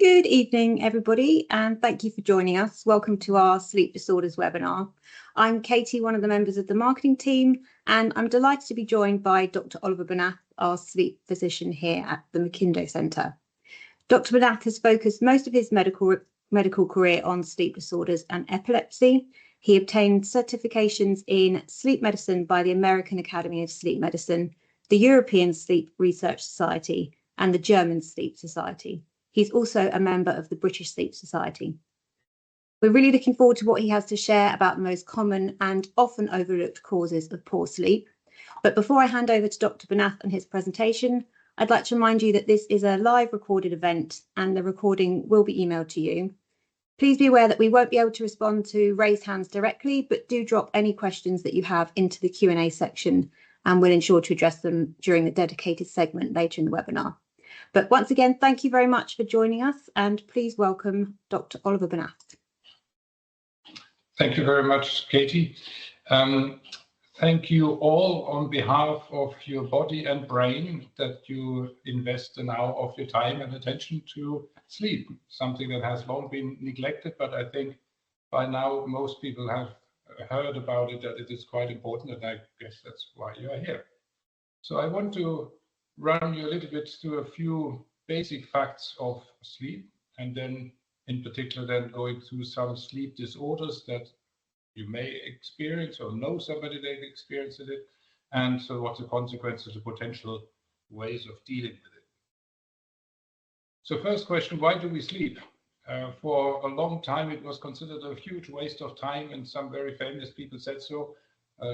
Good evening, everybody, and thank you for joining us. Welcome to our Sleep Disorders webinar. I'm Katie, one of the members of the marketing team, and I'm delighted to be joined by Dr. Oliver Bernath, our sleep physician here at the McIndoe Centre. Dr. Bernath has focused most of his medical career on sleep disorders and epilepsy. He obtained certifications in sleep medicine by the American Academy of Sleep Medicine, the European Sleep Research Society, and the German Sleep Society. He's also a member of the British Sleep Society. We're really looking forward to what he has to share about the most common and often overlooked causes of poor sleep. But before I hand over to Dr. Bernath and his presentation, I'd like to remind you that this is a live recorded event and the recording will be emailed to you. Please be aware that we won't be able to respond to raised hands directly, but do drop any questions that you have into the Q&A section and we'll ensure to address them during the dedicated segment later in the webinar. But once again, thank you very much for joining us and please welcome Dr. Oliver Bernath. Thank you very much, Katie. Thank you all on behalf of your body and brain that you invest an hour of your time and attention to sleep, something that has long been neglected, but I think by now most people have heard about it, that it is quite important, and I guess that's why you are here. So I want to run you a little bit through a few basic facts of sleep, and then in particular then going through some sleep disorders that you may experience or know somebody that experienced it, and so what the consequences, the potential ways of dealing with it. So first question, why do we sleep? For a long time it was considered a huge waste of time, and some very famous people said so.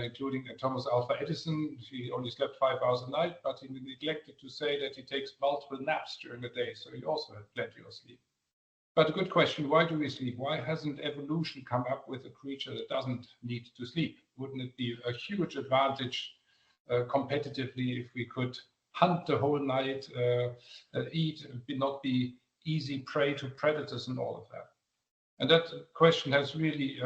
Including Thomas Alva Edison. He only slept 5 hours a night, but he neglected to say that he takes multiple naps during the day, so he also had plenty of sleep. But a good question, why do we sleep? Why hasn't evolution come up with a creature that doesn't need to sleep? Wouldn't it be a huge advantage competitively if we could hunt the whole night, eat, not be easy prey to predators and all of that? And that question has really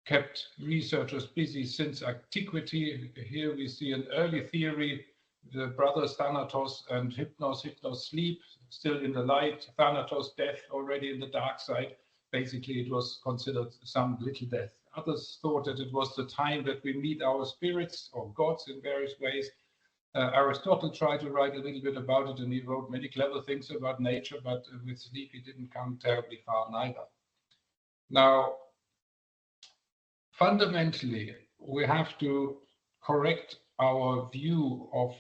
kept researchers busy since antiquity. Here we see an early theory, the brothers Thanatos and Hypnos sleep, still in the light, Thanatos death already in the dark side. Basically it was considered some little death. Others thought that it was the time that we meet our spirits or gods in various ways. Aristotle tried to write a little bit about it and he wrote many clever things about nature, but with sleep he didn't come terribly far neither. Now, fundamentally, we have to correct our view of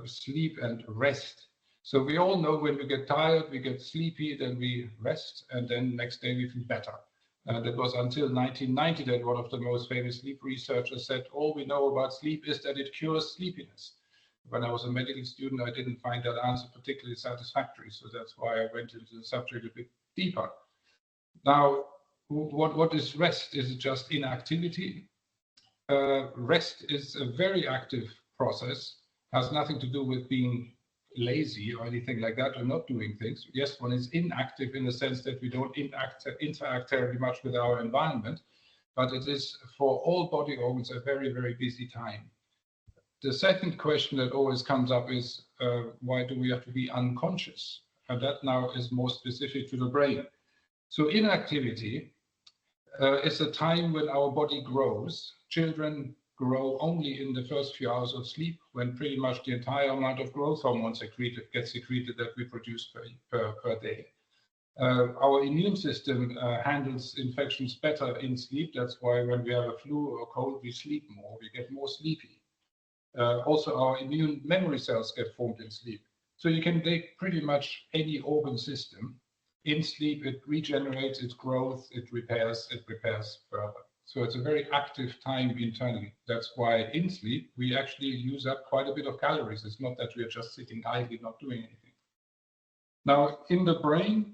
sleep and rest. So we all know when we get tired, we get sleepy, then we rest, and then next day we feel better. That was until 1990 that one of the most famous sleep researchers said, all we know about sleep is that it cures sleepiness. When I was a medical student, I didn't find that answer particularly satisfactory, so that's why I went into the subject a bit deeper. Now, what is rest? Is it just inactivity? Rest is a very active process, has nothing to do with being lazy or anything like that, or not doing things. Yes, one is inactive in the sense that we don't interact terribly much with our environment, but it is for all body organs a very, very busy time. The second question that always comes up is, why do we have to be unconscious? And that now is more specific to the brain. So inactivity is a time when our body grows. Children grow only in the first few hours of sleep, when pretty much the entire amount of growth hormones gets secreted that we produce per day. Our immune system handles infections better in sleep. That's why when we have a flu or cold, we sleep more, we get more sleepy. Also, our immune memory cells get formed in sleep. So you can take pretty much any organ system. In sleep, it regenerates, it grows, it repairs further. So it's a very active time internally. That's why in sleep, we actually use up quite a bit of calories. It's not that we are just sitting idly, not doing anything. Now, in the brain,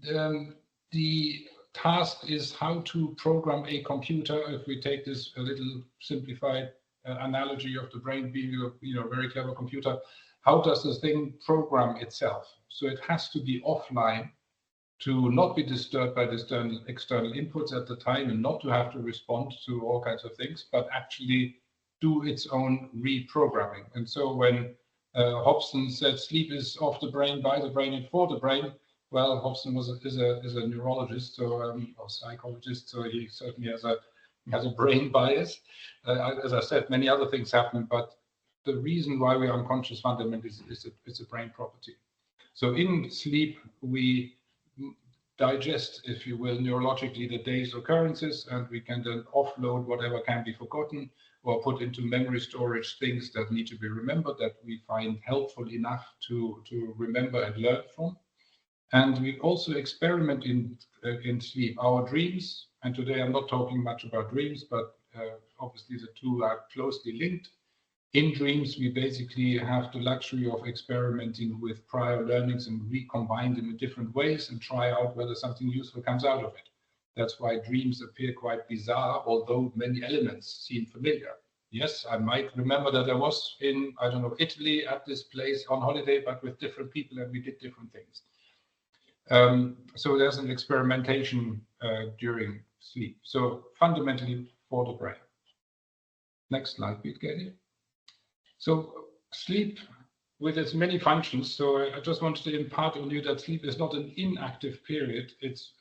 the task is how to program a computer. If we take this a little simplified analogy of the brain being a very clever computer, how does this thing program itself? So it has to be offline to not be disturbed by the external inputs at the time and not to have to respond to all kinds of things, but actually do its own reprogramming. And so when Hobson said sleep is of the brain, by the brain, and for the brain. Well, Hobson is a neurologist or psychologist, so he certainly has a brain bias. As I said, many other things happen, but the reason why we are unconscious fundamentally is a brain property. So in sleep, we digest, if you will, neurologically the day's occurrences, and we can then offload whatever can be forgotten or put into memory storage things that need to be remembered that we find helpful enough to remember and learn from. And we also experiment in sleep. Our dreams, and today I'm not talking much about dreams, but obviously the two are closely linked. In dreams, we basically have the luxury of experimenting with prior learnings and recombine them in different ways and try out whether something useful comes out of it. That's why dreams appear quite bizarre, although many elements seem familiar. Yes, I might remember that I was in, I don't know, Italy at this place on holiday, but with different people and we did different things. So there's an experimentation during sleep. So fundamentally for the brain. Next slide, please, Katie. So sleep with its many functions. So I just wanted to impart on you that sleep is not an inactive period. It's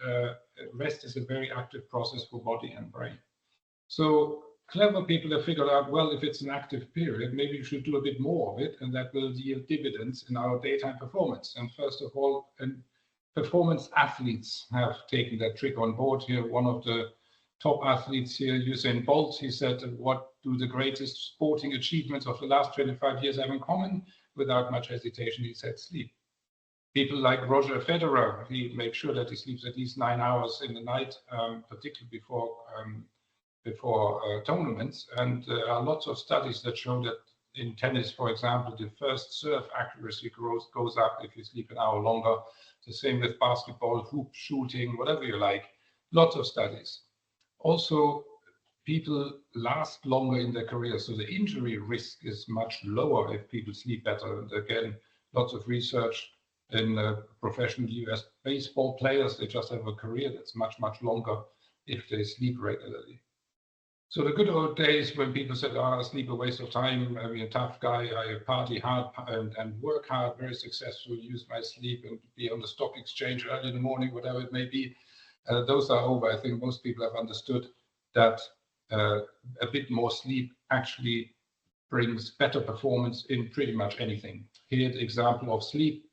rest is a very active process for body and brain. So clever people have figured out, well, if it's an active period, maybe you should do a bit more of it, and that will yield dividends in our daytime performance. And first of all, performance athletes have taken that trick on board here. One of the top athletes here, Usain Bolt, he said, what do the greatest sporting achievements of the last 25 years have in common? Without much hesitation, he said sleep. People like Roger Federer, he makes sure that he sleeps at least 9 hours in the night, particularly before tournaments. And there are lots of studies that show that in tennis, for example, the first serve accuracy goes up if you sleep an hour longer. The same with basketball, hoop shooting, whatever you like. Lots of studies. Also, people last longer in their career, so the injury risk is much lower if people sleep better. And again, lots of research in professional US baseball players, they just have a career that's much, much longer if they sleep regularly. So the good old days when people said, sleep a waste of time, I'm a tough guy, I party hard and work hard, very successful, use my sleep and be on the stock exchange early in the morning, whatever it may be, those are over. I think most people have understood that a bit more sleep actually brings better performance in pretty much anything. Here, the example of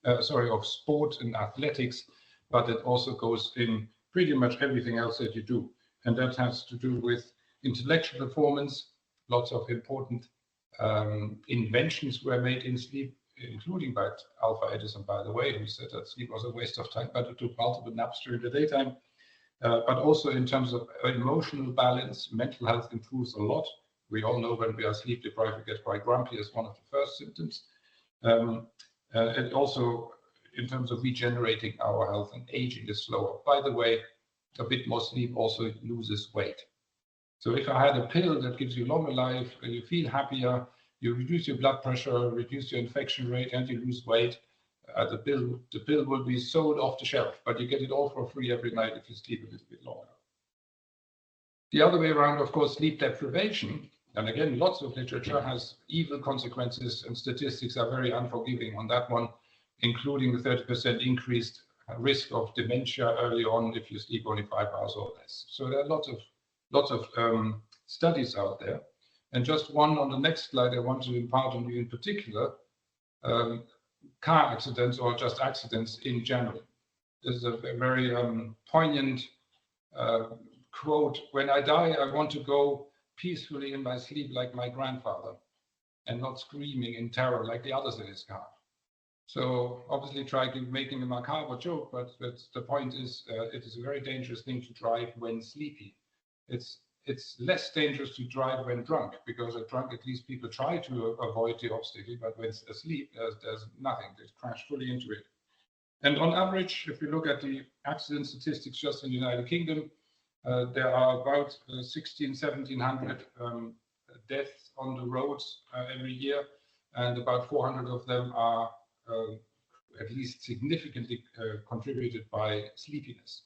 of sport and athletics, but it also goes in pretty much everything else that you do. And that has to do with intellectual performance. Lots of important inventions were made in sleep, including by Alpha Edison, by the way, who said that sleep was a waste of time, but it took multiple naps during the daytime. But also in terms of emotional balance, mental health improves a lot. We all know when we are sleep deprived, we get quite grumpy as one of the first symptoms. And also in terms of regenerating our health, and aging is slower. By the way, a bit more sleep also loses weight. So if I had a pill that gives you longer life, you feel happier, you reduce your blood pressure, reduce your infection rate, and you lose weight, the pill will be sold off the shelf, but you get it all for free every night if you sleep a little bit longer. The other way around, of course, sleep deprivation, and again, lots of literature has evil consequences, and statistics are very unforgiving on that one, including the 30% increased risk of dementia early on if you sleep only 5 hours or less. So there are lots of studies out there. And just one on the next slide I want to impart on you in particular, car accidents or just accidents in general. There's a very poignant quote, when I die, I want to go peacefully in my sleep like my grandfather and not screaming in terror like the others in his car. So obviously try making a macabre joke, but the point is it is a very dangerous thing to drive when sleepy. It's less dangerous to drive when drunk, because at drunk, at least people try to avoid the obstacle, but when asleep, there's nothing. They crash fully into it. And on average, if you look at the accident statistics just in the United Kingdom, there are about 1,700 deaths on the roads every year, and about 400 of them are at least significantly contributed by sleepiness.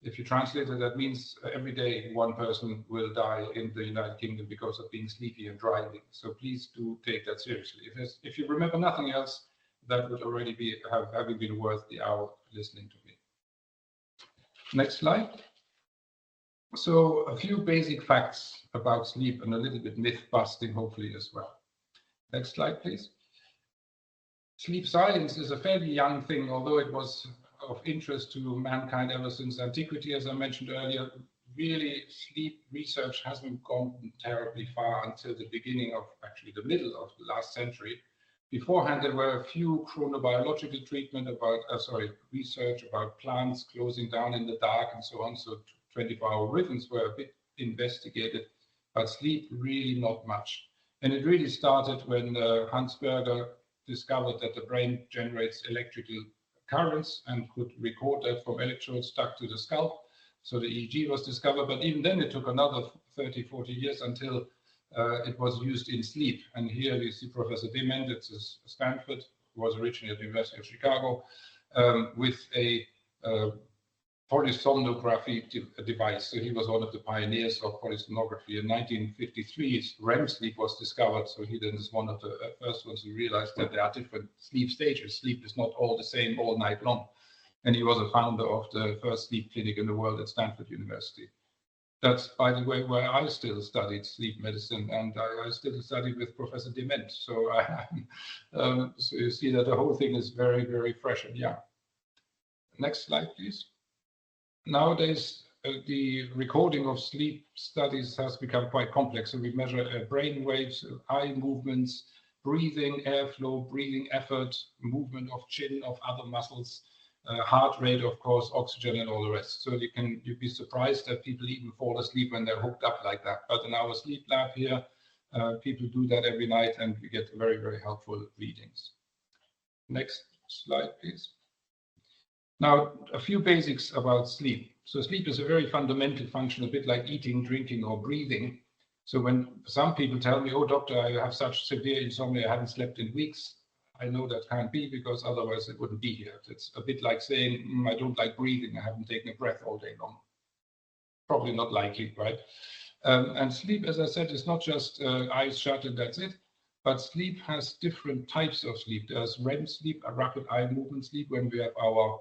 If you translate it, that means every day one person will die in the United Kingdom because of being sleepy and driving. So please do take that seriously. If you remember nothing else, that would already be having been worth the hour listening to me. Next slide. So a few basic facts about sleep and a little bit myth busting, hopefully, as well. Next slide, please. Sleep science is a fairly young thing, although it was of interest to mankind ever since antiquity, as I mentioned earlier. Really, sleep research hasn't gone terribly far until the beginning of, actually the middle of the last century. Beforehand, there were a few chronobiological research about plants closing down in the dark and so on. So 24-hour rhythms were a bit investigated, but sleep really not much. And it really started when Hans Berger discovered that the brain generates electrical currents and could record that from electrodes stuck to the scalp. So the EEG was discovered, but even then it took another 30, 40 years until it was used in sleep. And here we see Professor Dement, it's Stanford, who was originally at the University of Chicago, with a polysomnography device. So he was one of the pioneers of polysomnography. In 1953, REM sleep was discovered. So he then is one of the first ones who realized that there are different sleep stages. Sleep is not all the same all night long. And he was a founder of the first sleep clinic in the world at Stanford University. That's, by the way, where I still studied sleep medicine, and I still studied with Professor Dement. So, so you see that the whole thing is very, very fresh and young. Next slide, please. Nowadays, the recording of sleep studies has become quite complex. So we measure brain waves, eye movements, breathing, airflow, breathing effort, movement of chin, of other muscles, heart rate, of course, oxygen, and all the rest. So you'd be surprised that people even fall asleep when they're hooked up like that. But in our sleep lab here, people do that every night, and we get very, very helpful readings. Next slide, please. Now, a few basics about sleep. So sleep is a very fundamental function, a bit like eating, drinking, or breathing. So when some people tell me, oh, doctor, I have such severe insomnia, I haven't slept in weeks, I know that can't be, because otherwise it wouldn't be here. It's a bit like saying, I don't like breathing, I haven't taken a breath all day long. Probably not likely, right? And sleep, as I said, is not just eyes shut and that's it, but sleep has different types of sleep. There's REM sleep, a rapid eye movement sleep, when we have our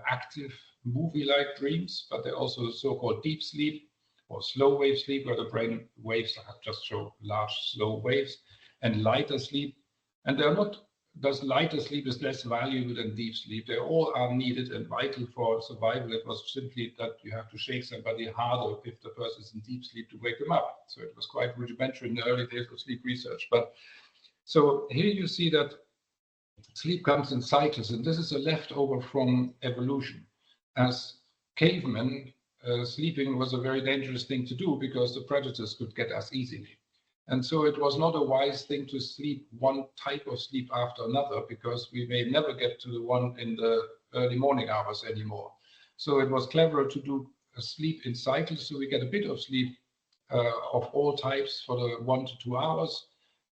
active movie-like dreams, but there are also so-called deep sleep or slow wave sleep, where the brain waves just show large slow waves, and lighter sleep. And they're not, thus lighter sleep is less valuable than deep sleep. They all are needed and vital for survival. It was simply that you have to shake somebody harder if the person is in deep sleep to wake them up. So it was quite rudimentary in the early days of sleep research. But so here you see that sleep comes in cycles, and this is a leftover from evolution. As cavemen, sleeping was a very dangerous thing to do because the predators could get us easily. And so it was not a wise thing to sleep one type of sleep after another, because we may never get to the one in the early morning hours anymore. So it was cleverer to do a sleep in cycles, so we get a bit of sleep of all types for the 1 to 2 hours,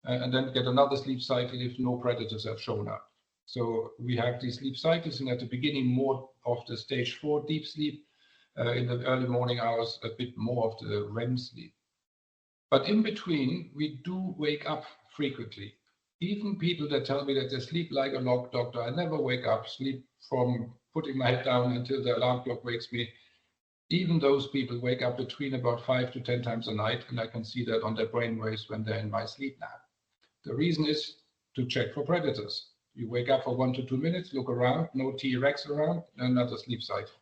and then get another sleep cycle if no predators have shown up. So we have these sleep cycles, and at the beginning more of the stage 4 deep sleep, in the early morning hours a bit more of the REM sleep. But in between, we do wake up frequently. Even people that tell me that they sleep like a log, doctor, I never wake up, sleep from putting my head down until the alarm clock wakes me. Even those people wake up between about 5 to 10 times a night, and I can see that on their brain waves when they're in my sleep lab. The reason is to check for predators. You wake up for 1 to 2 minutes, look around, no T-Rex around, another sleep cycle.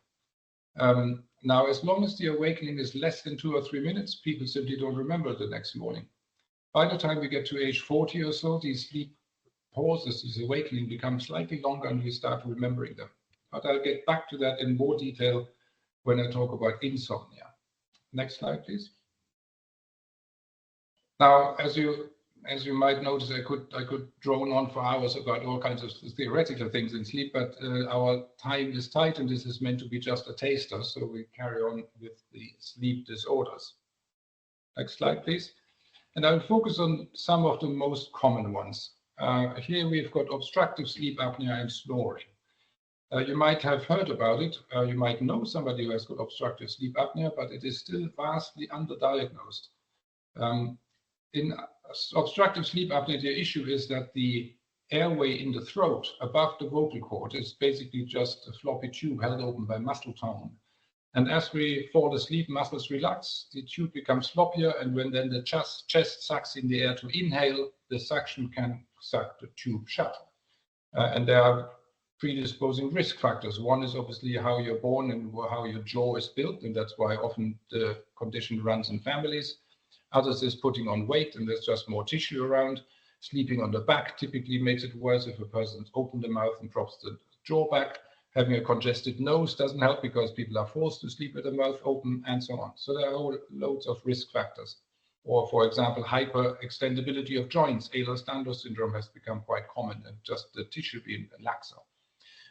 Now, as long as the awakening is less than 2 or 3 minutes, people simply don't remember the next morning. By the time we get to age 40 or so, these sleep pauses, these awakening become slightly longer, and we start remembering them. But I'll get back to that in more detail when I talk about insomnia. Next slide, please. Now, as you might notice, I could drone on for hours about all kinds of theoretical things in sleep, but our time is tight, and this is meant to be just a taster, so we carry on with the sleep disorders. Next slide, please. And I'll focus on some of the most common ones. Here we've got obstructive sleep apnea and snoring. You might have heard about it. You might know somebody who has got obstructive sleep apnea, but it is still vastly underdiagnosed. In obstructive sleep apnea, the issue is that the airway in the throat above the vocal cord is basically just a floppy tube held open by muscle tone. And as we fall asleep, muscles relax, the tube becomes floppier, and when then the chest sucks in the air to inhale, the suction can suck the tube shut. And there are predisposing risk factors. One is obviously how you're born and how your jaw is built, and that's why often the condition runs in families. Others is putting on weight, and there's just more tissue around. Sleeping on the back typically makes it worse if a person's opened the mouth and drops the jaw back. Having a congested nose doesn't help because people are forced to sleep with the mouth open, and so on. So there are loads of risk factors. Or, for example, hyperextendability of joints. Ehlers-Danlos syndrome has become quite common, and just the tissue being laxer.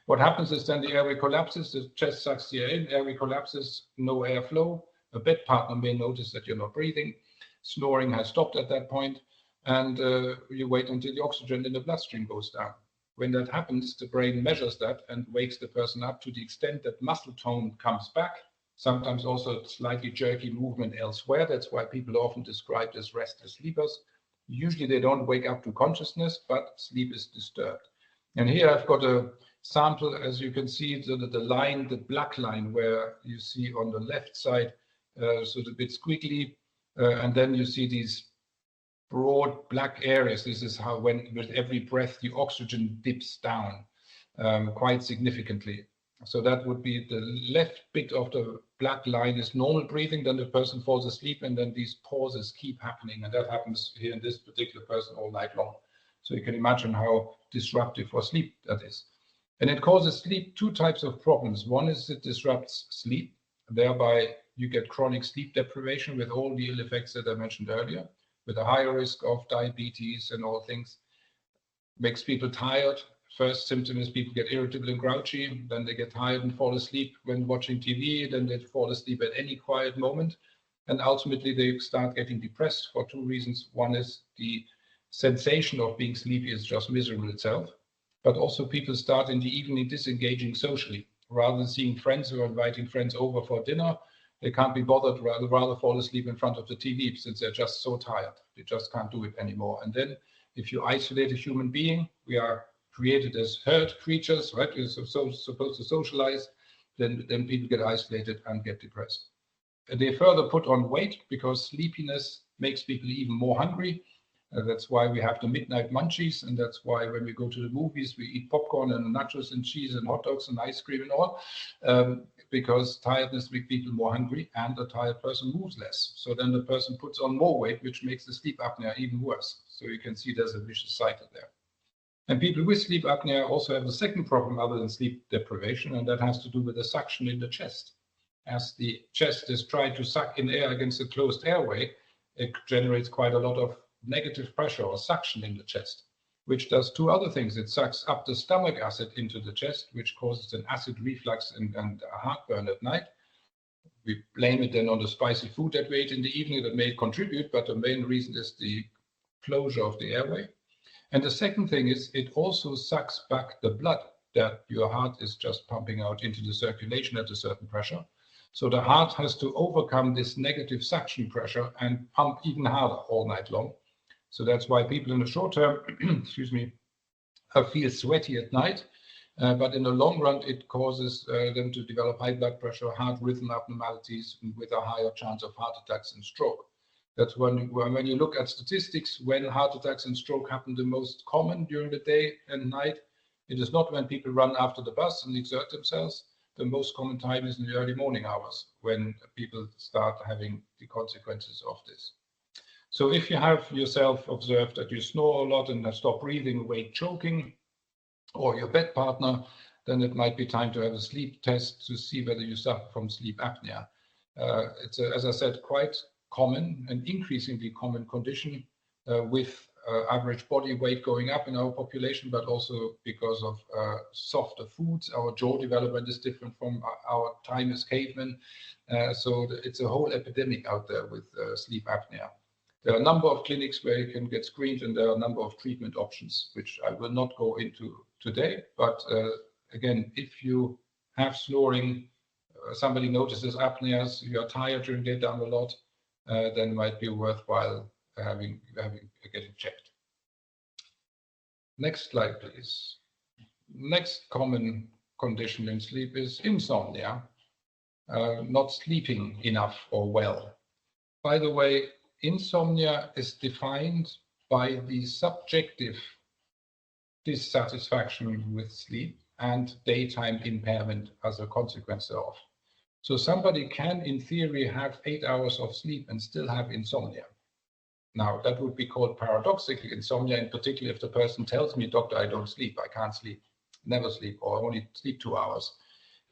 What happens is then the airway collapses, the chest sucks the air in, airway collapses, no airflow. A bed partner may notice that you're not breathing. Snoring has stopped at that point, and you wait until the oxygen in the bloodstream goes down. When that happens, the brain measures that and wakes the person up to the extent that muscle tone comes back, sometimes also slightly jerky movement elsewhere. That's why people are often described as restless sleepers. Usually they don't wake up to consciousness, but sleep is disturbed. And here I've got a sample, as you can see, the line, the black line, where you see on the left side, so a bit squiggly, and then you see these broad black areas. This is how, when with every breath, the oxygen dips down quite significantly. So that would be the left bit of the black line is normal breathing. Then the person falls asleep, and then these pauses keep happening, and that happens here in this particular person all night long. So you can imagine how disruptive for sleep that is. And it causes sleep two types of problems. One is it disrupts sleep, thereby you get chronic sleep deprivation with all the ill effects that I mentioned earlier, with a higher risk of diabetes and all things. Makes people tired. First symptom is people get irritable and grouchy, then they get tired and fall asleep when watching TV, then they fall asleep at any quiet moment, and ultimately they start getting depressed for two reasons. One is the sensation of being sleepy is just miserable itself, but also people start in the evening disengaging socially. Rather than seeing friends or inviting friends over for dinner, they can't be bothered, rather fall asleep in front of the TV since they're just so tired. They just can't do it anymore. And then if you isolate a human being, we are created as herd creatures, right? We're supposed to socialize, then people get isolated and get depressed. And they further put on weight because sleepiness makes people even more hungry. That's why we have the midnight munchies, and that's why when we go to the movies, we eat popcorn and nachos and cheese and hot dogs and ice cream and all, because tiredness makes people more hungry, and a tired person moves less. So then the person puts on more weight, which makes the sleep apnea even worse. So you can see there's a vicious cycle there. And people with sleep apnea also have a second problem other than sleep deprivation, and that has to do with the suction in the chest. As the chest is trying to suck in air against a closed airway, it generates quite a lot of negative pressure or suction in the chest, which does two other things. It sucks up the stomach acid into the chest, which causes an acid reflux and heartburn at night. We blame it then on the spicy food that we ate in the evening that may contribute, but the main reason is the closure of the airway. And the second thing is it also sucks back the blood that your heart is just pumping out into the circulation at a certain pressure. So the heart has to overcome this negative suction pressure and pump even harder all night long. So that's why people in the short term, excuse me, feel sweaty at night. But in the long run, it causes them to develop high blood pressure, heart rhythm abnormalities, and with a higher chance of heart attacks and stroke. That's when you look at statistics, when heart attacks and stroke happen the most common during the day and night, it is not when people run after the bus and exert themselves. The most common time is in the early morning hours when people start having the consequences of this. So if you have yourself observed that you snore a lot and have stopped breathing, awake choking, or your bed partner, then it might be time to have a sleep test to see whether you suffer from sleep apnea. It's, as I said, quite common and increasingly common condition with average body weight going up in our population, but also because of softer foods. Our jaw development is different from our time as cavemen. So it's a whole epidemic out there with sleep apnea. There are a number of clinics where you can get screened, and there are a number of treatment options, which I will not go into today, but again, if you have snoring, somebody notices apneas, you are tired during the daytime a lot, then it might be worthwhile getting checked. Next slide, please. Next common condition in sleep is insomnia, not sleeping enough or well. By the way, insomnia is defined by the subjective dissatisfaction with sleep and daytime impairment as a consequence thereof. So somebody can, in theory, have 8 hours of sleep and still have insomnia. Now, that would be called paradoxical insomnia, in particular if the person tells me, doctor, I don't sleep, I can't sleep, never sleep, or I only sleep 2 hours.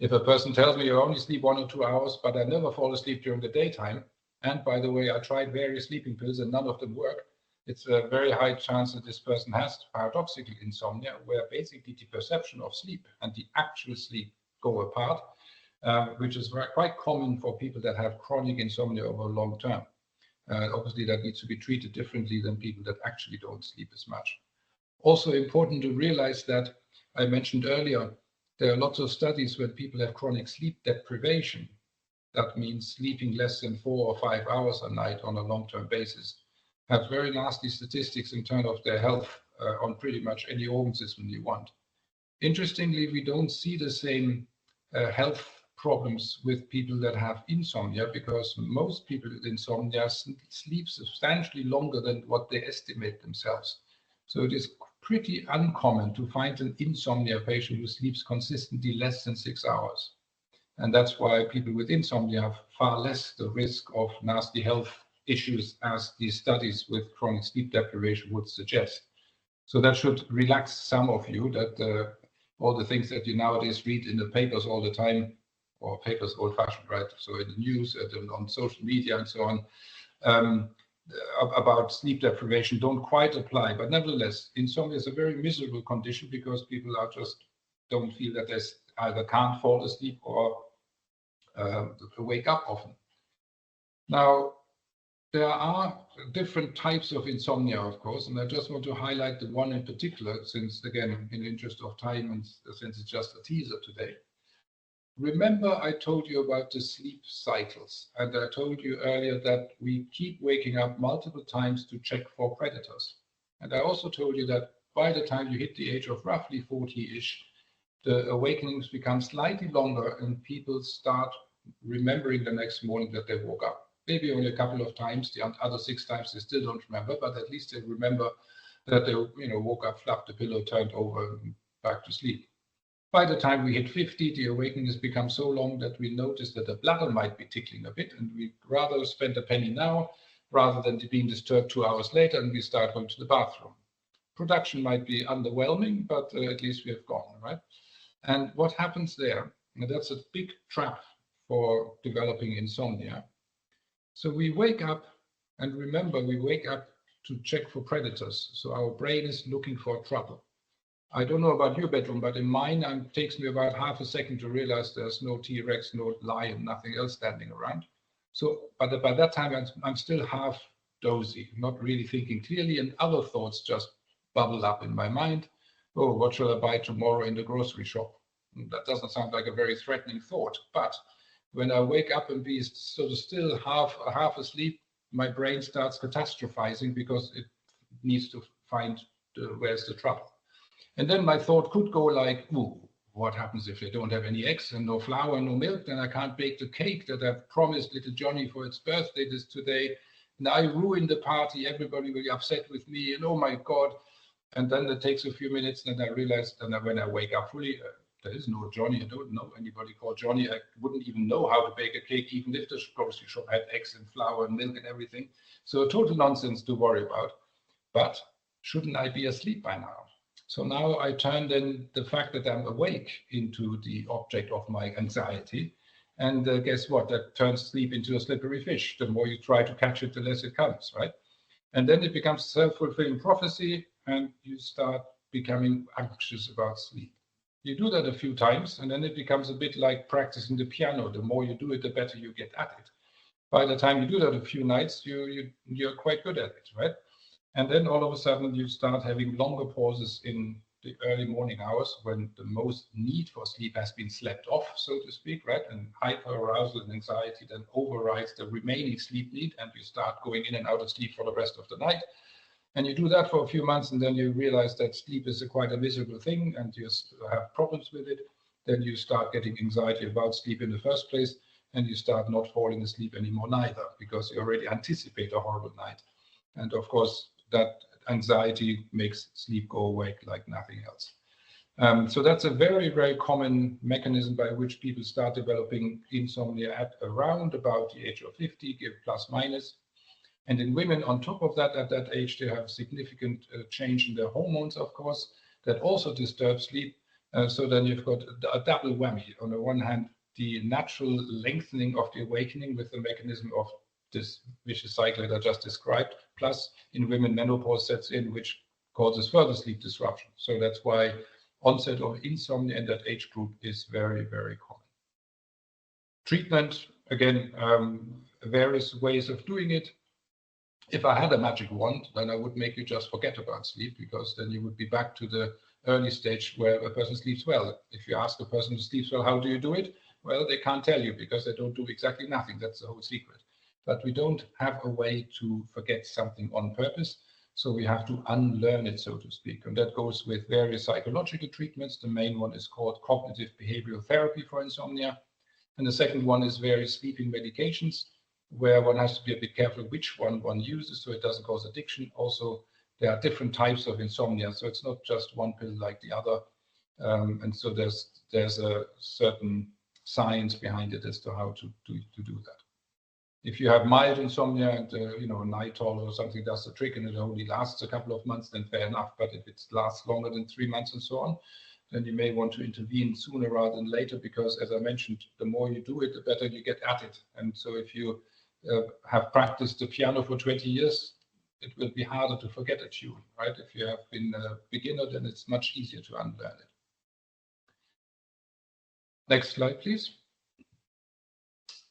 If a person tells me I only sleep 1 or 2 hours, but I never fall asleep during the daytime, and by the way, I tried various sleeping pills and none of them work, it's a very high chance that this person has paradoxical insomnia, where basically the perception of sleep and the actual sleep go apart, which is quite common for people that have chronic insomnia over a long term. Obviously, that needs to be treated differently than people that actually don't sleep as much. Also important to realize that I mentioned earlier, there are lots of studies when people have chronic sleep deprivation. That means sleeping less than 4 or 5 hours a night on a long-term basis, have very nasty statistics in terms of their health on pretty much any organ system you want. Interestingly, we don't see the same health problems with people that have insomnia, because most people with insomnia sleep substantially longer than what they estimate themselves. So it is pretty uncommon to find an insomnia patient who sleeps consistently less than 6 hours. And that's why people with insomnia have far less the risk of nasty health issues as these studies with chronic sleep deprivation would suggest. So that should relax some of you, that all the things that you nowadays read in the papers all the time, or papers old-fashioned, right? So in the news, on social media and so on, about sleep deprivation don't quite apply. But nevertheless, insomnia is a very miserable condition because people are just don't feel that they either can't fall asleep or wake up often. Now, there are different types of insomnia, of course, and I just want to highlight the one in particular, since, again, in the interest of time and since it's just a teaser today. Remember, I told you about the sleep cycles, and I told you earlier that we keep waking up multiple times to check for predators. And I also told you that by the time you hit the age of roughly 40-ish, the awakenings become slightly longer and people start remembering the next morning that they woke up. Maybe only a couple of times, the other 6 times they still don't remember, but at least they remember that they woke up, flapped the pillow, turned over, and back to sleep. By the time we hit 50, the awakening has become so long that we notice that the bladder might be tickling a bit, and we rather spend a penny now rather than being disturbed 2 hours later, and we start going to the bathroom. Production might be underwhelming, but at least we have gone, right? And what happens there, and that's a big trap for developing insomnia. So we wake up, and remember, we wake up to check for predators. So our brain is looking for trouble. I don't know about your bedroom, but in mine, it takes me about half a second to realize there's no T-Rex, no lion, nothing else standing around. So, but by that time, I'm still half dozy, not really thinking clearly, and other thoughts just bubble up in my mind. Oh, what shall I buy tomorrow in the grocery shop? That doesn't sound like a very threatening thought, but when I wake up and be sort of still half asleep, my brain starts catastrophizing because it needs to find where's the trouble. And then my thought could go like, ooh, what happens if they don't have any eggs and no flour and no milk? Then I can't bake the cake that I've promised little Johnny for its birthday today. And I ruin the party. Everybody will be upset with me. And oh my God. And then it takes a few minutes. And I realize that when I wake up fully, there is no Johnny. I don't know anybody called Johnny. I wouldn't even know how to bake a cake, even if the grocery shop had eggs and flour and milk and everything. So total nonsense to worry about. But shouldn't I be asleep by now? So now I turn then the fact that I'm awake into the object of my anxiety. And guess what? That turns sleep into a slippery fish. The more you try to catch it, the less it comes, right? And then it becomes self-fulfilling prophecy, and you start becoming anxious about sleep. You do that a few times, and then it becomes a bit like practicing the piano. The more you do it, the better you get at it. By the time you do that a few nights, you're quite good at it, right? And then all of a sudden you start having longer pauses in the early morning hours when the most need for sleep has been slept off, so to speak, right? And hyperarousal and anxiety then overrides the remaining sleep need, and you start going in and out of sleep for the rest of the night. And you do that for a few months, and then you realize that sleep is quite a miserable thing, and you have problems with it. Then you start getting anxiety about sleep in the first place, and you start not falling asleep anymore neither, because you already anticipate a horrible night. And of course, that anxiety makes sleep go away like nothing else. So that's a very, very common mechanism by which people start developing insomnia at around about the age of 50, give plus minus. And in women, on top of that, at that age, they have significant change in their hormones, of course, that also disturb sleep. So then you've got a double whammy. On the one hand, the natural lengthening of the awakening with the mechanism of this vicious cycle that I just described, plus in women, menopause sets in, which causes further sleep disruption. So that's why onset of insomnia in that age group is very, very common. Treatment, again, various ways of doing it. If I had a magic wand, then I would make you just forget about sleep, because then you would be back to the early stage where a person sleeps well. If you ask a person who sleeps well, how do you do it? Well, they can't tell you because they don't do exactly nothing. That's the whole secret. But we don't have a way to forget something on purpose. So we have to unlearn it, so to speak. And that goes with various psychological treatments. The main one is called cognitive behavioral therapy for insomnia. And the second one is various sleeping medications, where one has to be a bit careful which one uses so it doesn't cause addiction. Also, there are different types of insomnia, so it's not just one pill like the other. And so there's a certain science behind it as to how to do that. If you have mild insomnia and Nitol or something does the trick and it only lasts a couple of months, then fair enough. But if it lasts longer than 3 months and so on, then you may want to intervene sooner rather than later, because as I mentioned, the more you do it, the better you get at it. And so if you have practiced the piano for 20 years, it will be harder to forget a tune, right? If you have been a beginner, then it's much easier to unlearn it. Next slide, please.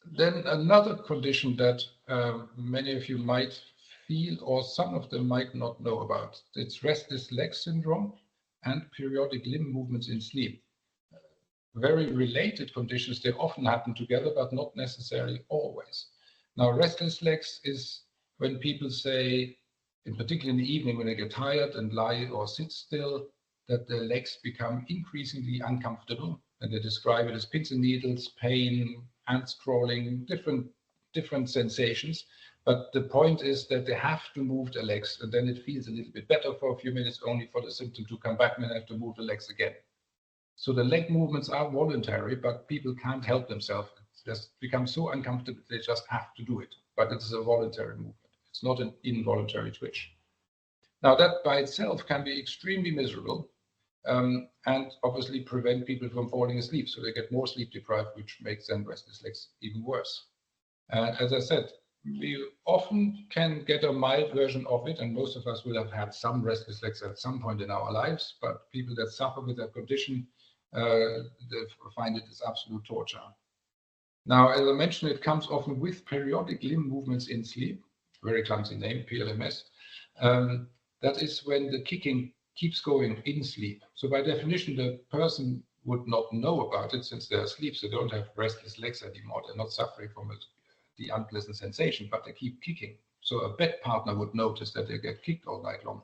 Then another condition that many of you might feel, or some of them might not know about, it's restless leg syndrome and periodic limb movements in sleep. Very related conditions, they often happen together, but not necessarily always. Now, restless legs is when people say, in particular in the evening when they get tired and lie or sit still, that their legs become increasingly uncomfortable, and they describe it as pins and needles, pain, ants crawling, different sensations. But the point is that they have to move their legs, and then it feels a little bit better for a few minutes, only for the symptom to come back, and then they have to move the legs again. So the leg movements are voluntary, but people can't help themselves. It's just become so uncomfortable, they just have to do it. But it's a voluntary movement. It's not an involuntary twitch. Now that by itself can be extremely miserable, and obviously prevent people from falling asleep. So they get more sleep deprived, which makes then restless legs even worse. As I said, we often can get a mild version of it, and most of us will have had some restless legs at some point in our lives, but people that suffer with that condition, they find it as absolute torture. Now, as I mentioned, it comes often with periodic limb movements in sleep, very clumsy name, PLMS. That is when the kicking keeps going in sleep. So by definition, the person would not know about it since they're asleep, so they don't have restless legs anymore. They're not suffering from the unpleasant sensation, but they keep kicking. So a bed partner would notice that they get kicked all night long.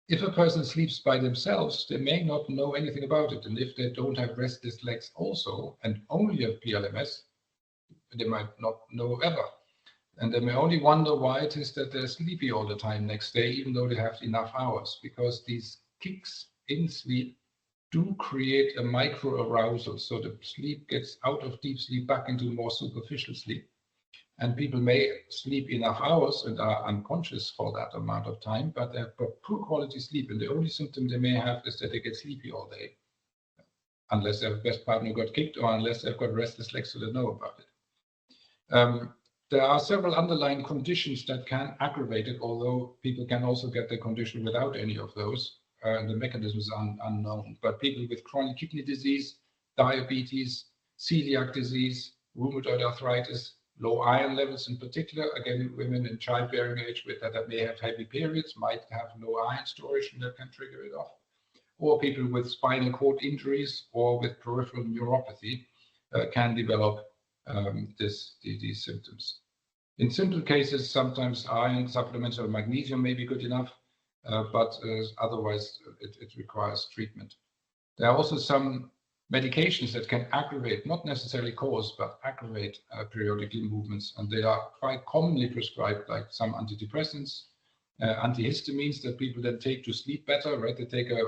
If a person sleeps by themselves, they may not know anything about it. And if they don't have restless legs also, and only have PLMS, they might not know ever. And they may only wonder why it is that they're sleepy all the time next day, even though they have enough hours, because these kicks in sleep do create a micro arousal. So the sleep gets out of deep sleep back into more superficial sleep. And people may sleep enough hours and are unconscious for that amount of time, but they have poor quality sleep. And the only symptom they may have is that they get sleepy all day, unless their best partner got kicked or unless they've got restless legs so they know about it. There are several underlying conditions that can aggravate it, although people can also get the condition without any of those. The mechanisms are unknown. But people with chronic kidney disease, diabetes, celiac disease, rheumatoid arthritis, low iron levels in particular, again, women in childbearing age with that may have heavy periods, might have low iron storage, and that can trigger it off. or people with spinal cord injuries or with peripheral neuropathy can develop these symptoms. In simple cases, sometimes iron supplements or magnesium may be good enough, but otherwise it requires treatment. There are also some medications that can aggravate, not necessarily cause, but aggravate periodic limb movements, and they are quite commonly prescribed, like some antidepressants, antihistamines that people then take to sleep better, right? They take a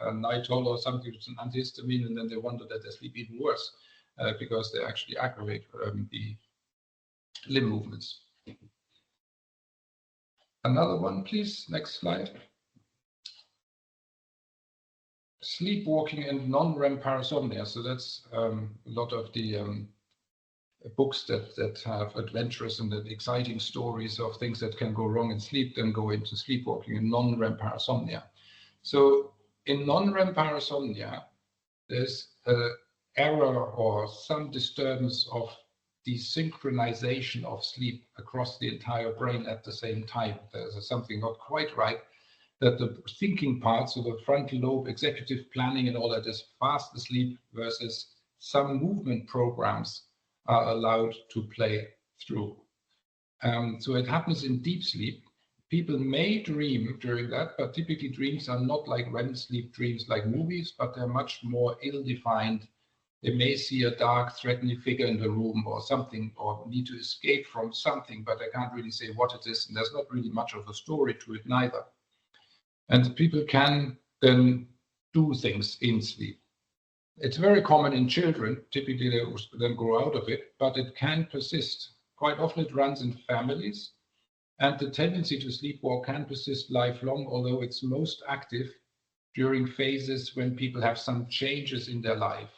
Nitol or something, which is an antihistamine, and then they wonder that they sleep even worse because they actually aggravate the limb movements. Another one, please. Next slide. Sleepwalking and non-REM parasomnia. So that's a lot of the books that have adventurous and exciting stories of things that can go wrong in sleep, then go into sleepwalking and non-REM parasomnia. So in non-REM parasomnia, there's an error or some disturbance of the synchronization of sleep across the entire brain at the same time. There's something not quite right, that the thinking part, so the frontal lobe, executive planning and all that, is fast asleep versus some movement programs are allowed to play through. So it happens in deep sleep. People may dream during that, but typically dreams are not like REM sleep dreams like movies, but they're much more ill-defined. They may see a dark, threatening figure in the room or something, or need to escape from something, but they can't really say what it is, and there's not really much of a story to it neither. And people can then do things in sleep. It's very common in children. Typically, they then grow out of it, but it can persist. Quite often, it runs in families, and the tendency to sleepwalk can persist lifelong, although it's most active during phases when people have some changes in their life.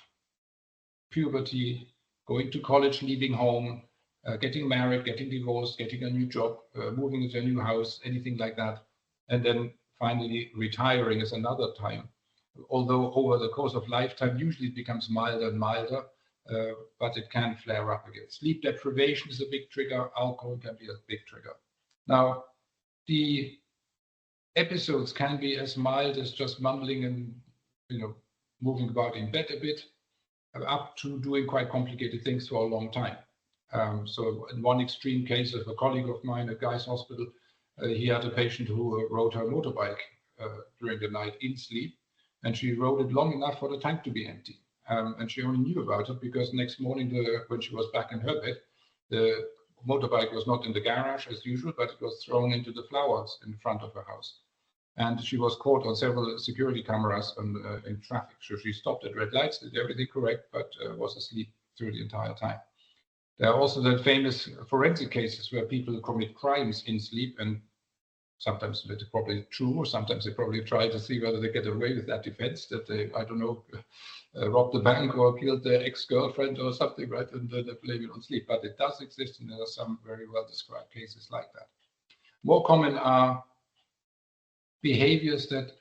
Puberty, going to college, leaving home, getting married, getting divorced, getting a new job, moving into a new house, anything like that. And then finally retiring is another time. Although over the course of lifetime, usually it becomes milder and milder, but it can flare up again. Sleep deprivation is a big trigger. Alcohol can be a big trigger. Now, the episodes can be as mild as just mumbling and, moving about in bed a bit, up to doing quite complicated things for a long time. So in one extreme case of a colleague of mine at Guy's Hospital, he had a patient who rode her motorbike during the night in sleep, and she rode it long enough for the tank to be empty. And she only knew about it because next morning, when she was back in her bed, the motorbike was not in the garage as usual, but it was thrown into the flowers in front of her house. And she was caught on several security cameras in traffic. So she stopped at red lights, did everything correct, but was asleep through the entire time. There are also the famous forensic cases where people commit crimes in sleep, and sometimes it's probably true, or sometimes they probably try to see whether they get away with that defense, that they, robbed the bank or killed their ex-girlfriend or something, right? And they blame it on sleep. But it does exist, and there are some very well-described cases like that. More common are behaviors that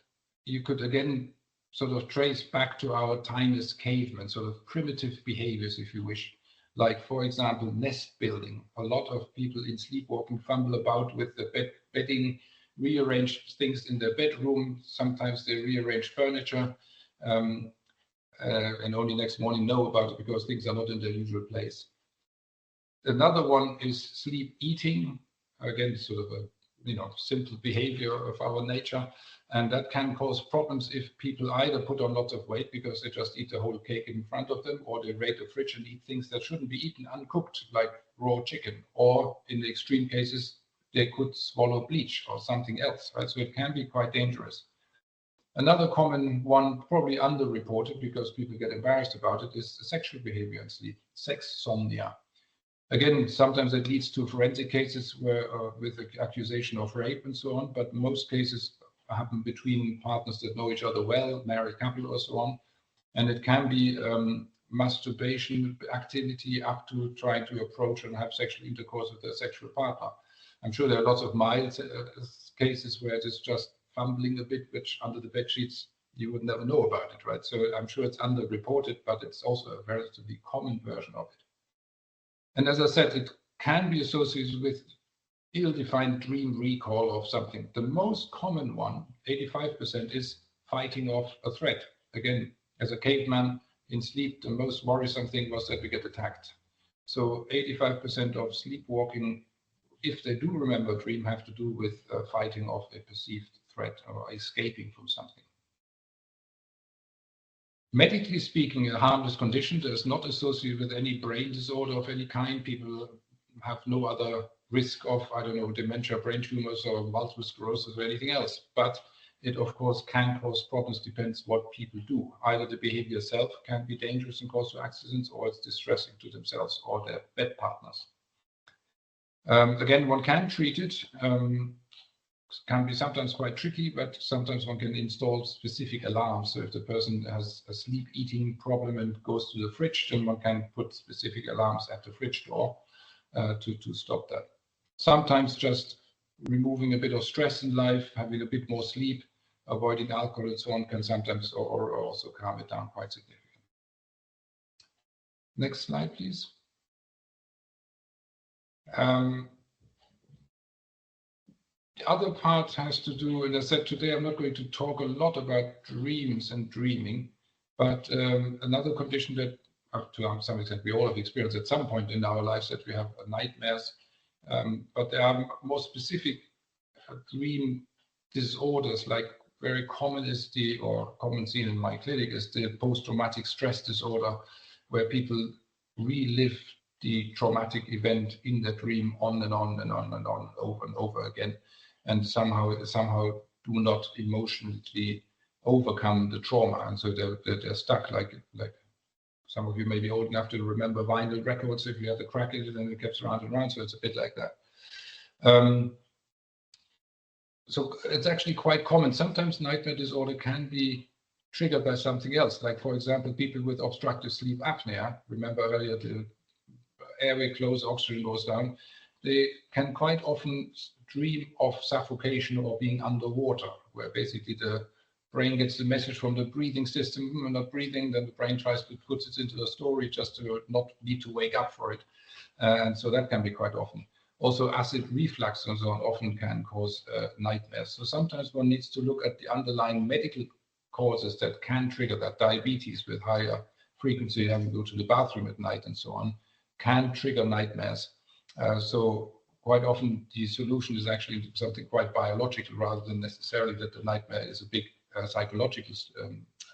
you could, again, sort of trace back to our time as cavemen, sort of primitive behaviors, if you wish. Like, for example, nest building. A lot of people in sleepwalking fumble about with the bedding, rearrange things in their bedroom. Sometimes they rearrange furniture and only next morning know about it because things are not in their usual place. Another one is sleep eating. Again, sort of a simple behavior of our nature. And that can cause problems if people either put on lots of weight because they just eat the whole cake in front of them, or they raid the fridge and eat things that shouldn't be eaten uncooked, like raw chicken, or in the extreme cases, they could swallow bleach or something else, right? So it can be quite dangerous. Another common one, probably underreported because people get embarrassed about it, is sexual behavior in sleep, sexsomnia. Again, sometimes it leads to forensic cases where, with the accusation of rape and so on, but most cases happen between partners that know each other well, married couple or so on. And it can be masturbation activity up to trying to approach and have sexual intercourse with their sexual partner. I'm sure there are lots of mild cases where it is just fumbling a bit, which under the bed sheets, you would never know about it, right? So I'm sure it's underreported, but it's also a relatively common version of it. And as I said, it can be associated with ill-defined dream recall of something. The most common one, 85%, is fighting off a threat. Again, as a caveman in sleep, the most worrisome thing was that we get attacked. So 85% of sleepwalking, if they do remember a dream, have to do with fighting off a perceived threat or escaping from something. Medically speaking, a harmless condition that is not associated with any brain disorder of any kind. People have no other risk of, I don't know, dementia, brain tumors, or multiple sclerosis or anything else. But it, of course, can cause problems, depends what people do. Either the behavior itself can be dangerous and cause accidents, or it's distressing to themselves or their bed partners. Again, one can treat it. Can be sometimes quite tricky, but sometimes one can install specific alarms. So if the person has a sleep eating problem and goes to the fridge, then one can put specific alarms at the fridge door to stop that. Sometimes just removing a bit of stress in life, having a bit more sleep, avoiding alcohol and so on can sometimes or also calm it down quite significantly. Next slide, please. The other part has to do, and I said today I'm not going to talk a lot about dreams and dreaming, but another condition that to some extent we all have experienced at some point in our lives, that we have nightmares, but there are more specific dream disorders. Like very common is common seen in my clinic is the post-traumatic stress disorder, where people relive the traumatic event in the dream on and on and on and on, over and over again, and somehow do not emotionally overcome the trauma, and so they're stuck. Like some of you may be old enough to remember vinyl records. If you had a crack in it, and it keeps around and around, so it's a bit like that. So it's actually quite common. Sometimes nightmare disorder can be triggered by something else, like for example, people with obstructive sleep apnea. Remember earlier, the airway closes, oxygen goes down. They can quite often dream of suffocation or being underwater, where basically the brain gets the message from the breathing system, we're not breathing, then the brain tries to put it into a story just to not need to wake up for it. And so that can be quite often. Also, acid reflux and so on often can cause nightmares. So sometimes one needs to look at the underlying medical causes that can trigger that. Diabetes with higher frequency, having to go to the bathroom at night and so on, can trigger nightmares. So quite often the solution is actually something quite biological, rather than necessarily that the nightmare is a big psychological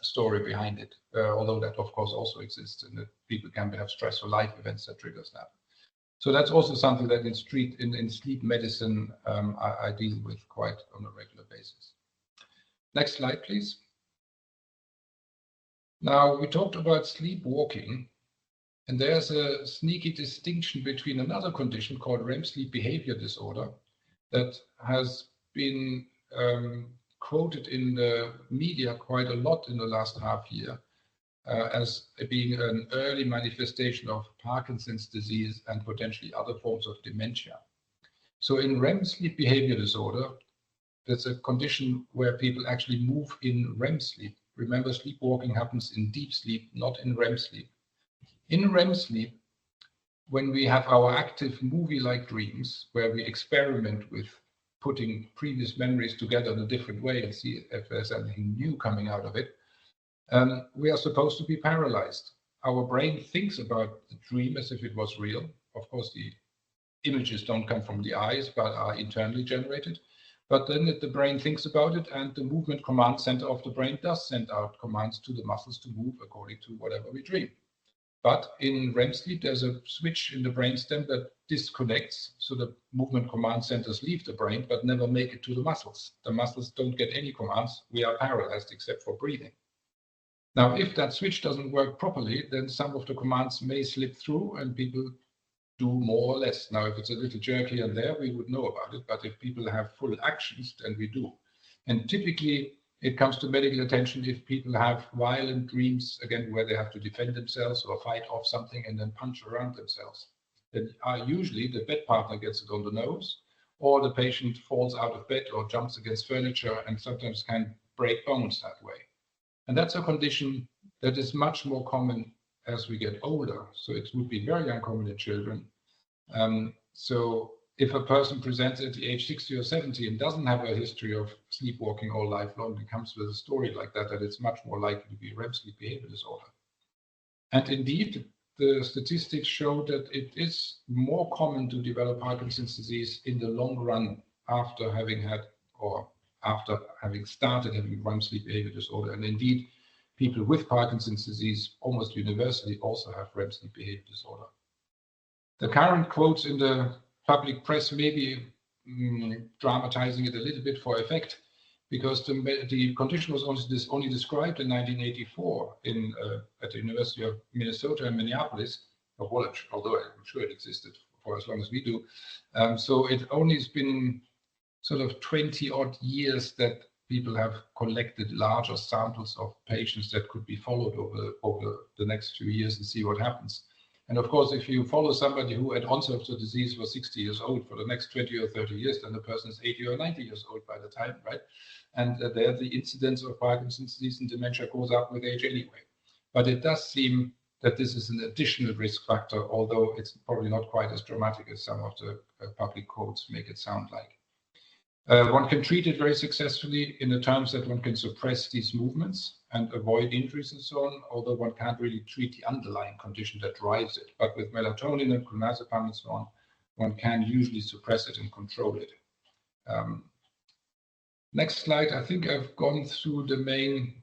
story behind it, although that of course also exists, and that people can have stressful life events that triggers that. So that's also something that in sleep medicine I deal with quite on a regular basis. Next slide, please. Now, we talked about sleepwalking, and there's a sneaky distinction between another condition called REM sleep behavior disorder that has been quoted in the media quite a lot in the last half year as being an early manifestation of Parkinson's disease and potentially other forms of dementia. So in REM sleep behavior disorder, that's a condition where people actually move in REM sleep. Remember, sleepwalking happens in deep sleep, not in REM sleep. In REM sleep, when we have our active movie-like dreams, where we experiment with putting previous memories together in a different way and see if there's anything new coming out of it, we are supposed to be paralyzed. Our brain thinks about the dream as if it was real. Of course, the images don't come from the eyes, but are internally generated. But then the brain thinks about it, and the movement command center of the brain does send out commands to the muscles to move according to whatever we dream. But in REM sleep, there's a switch in the brainstem that disconnects, so the movement command centers leave the brain, but never make it to the muscles. The muscles don't get any commands. We are paralyzed except for breathing. Now, if that switch doesn't work properly, then some of the commands may slip through and people do more or less. Now, if it's a little jerk here and there, we would know about it. But if people have full actions, then we do. And typically, it comes to medical attention if people have violent dreams, again, where they have to defend themselves or fight off something and then punch around themselves. Then usually the bed partner gets it on the nose, or the patient falls out of bed or jumps against furniture and sometimes can break bones that way. And that's a condition that is much more common as we get older. So it would be very uncommon in children. So if a person presents at the age 60 or 70 and doesn't have a history of sleepwalking all life long, and comes with a story like that, that it's much more likely to be REM sleep behavior disorder. And indeed, the statistics show that it is more common to develop Parkinson's disease in the long run after having had or after having started having REM sleep behavior disorder. And indeed, people with Parkinson's disease almost universally also have REM sleep behavior disorder. The current quotes in the public press may be dramatizing it a little bit for effect, because the condition was only described in 1984 at the University of Minnesota in Minneapolis, although I'm sure it existed for as long as we do. So it only has been sort of 20 odd years that people have collected larger samples of patients that could be followed over the next few years and see what happens. And of course, if you follow somebody who at onset of the disease was 60 years old for the next 20 or 30 years, then the person is 80 or 90 years old by the time, right? And there the incidence of Parkinson's disease and dementia goes up with age anyway. But it does seem that this is an additional risk factor, although it's probably not quite as dramatic as some of the public quotes make it sound like. One can treat it very successfully in the terms that one can suppress these movements and avoid injuries and so on, although one can't really treat the underlying condition that drives it. But with melatonin and clonazepam and so on, one can usually suppress it and control it. Next slide. I think I've gone through the main.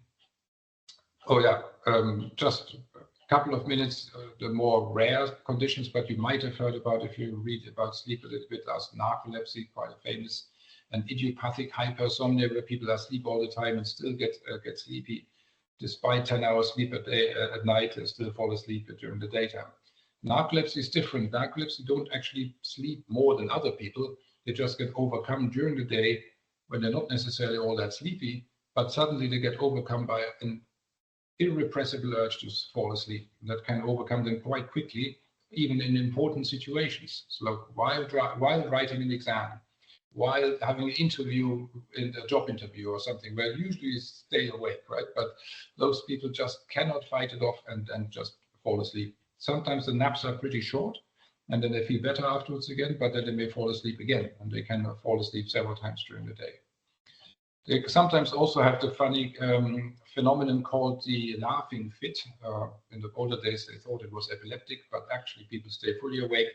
Just a couple of minutes, the more rare conditions, but you might have heard about, if you read about sleep a little bit, as narcolepsy, quite a famous, and idiopathic hypersomnia, where people are asleep all the time and still get sleepy, despite 10 hours sleep at night, and still fall asleep during the daytime. Narcolepsy is different. Narcolepsy don't actually sleep more than other people. They just get overcome during the day when they're not necessarily all that sleepy, but suddenly they get overcome by an irrepressible urge to fall asleep that can overcome them quite quickly, even in important situations. So while writing an exam, while having an interview, in a job interview or something, where usually you stay awake, right? But those people just cannot fight it off and just fall asleep. Sometimes the naps are pretty short, and then they feel better afterwards again, but then they may fall asleep again, and they can fall asleep several times during the day. They sometimes also have the funny phenomenon called the laughing fit. In the older days, they thought it was epileptic, but actually people stay fully awake.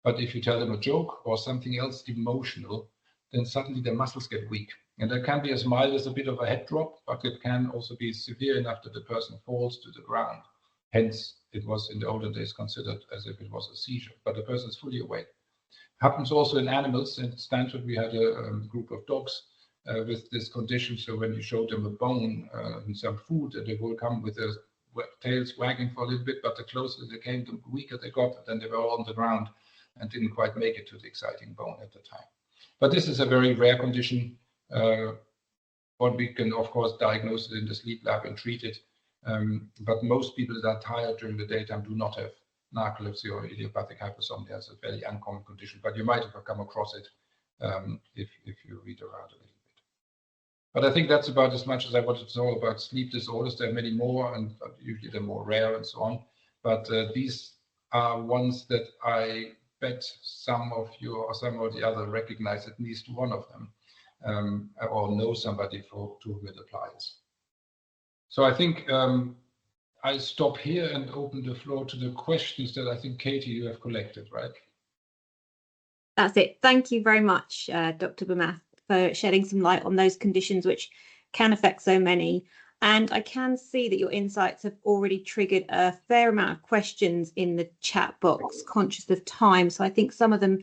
But if you tell them a joke or something else emotional, then suddenly their muscles get weak. And that can be as mild as a bit of a head drop, but it can also be severe enough that the person falls to the ground. Hence, it was in the older days considered as if it was a seizure, but the person is fully awake. Happens also in animals. In Stanford, we had a group of dogs with this condition. So when you showed them a bone and some food, they will come with their tails wagging for a little bit, but the closer they came, the weaker they got, then they were all on the ground and didn't quite make it to the exciting bone at the time. But this is a very rare condition. What we can, of course, diagnose it in the sleep lab and treat it. But most people that are tired during the daytime do not have narcolepsy or idiopathic hypersomnia. It's a very uncommon condition, but you might have come across it if you read around a little bit. But I think that's about as much as I wanted to know about sleep disorders. There are many more, and usually they're more rare and so on. But these are ones that I bet some of you or some of the other recognize at least one of them, or know somebody to whom it applies. So I think I stop here and open the floor to the questions that I think, Katie, you have collected, right? That's it. Thank you very much, Dr. Bernath, for shedding some light on those conditions which can affect so many. And I can see that your insights have already triggered a fair amount of questions in the chat box, conscious of time. So I think some of them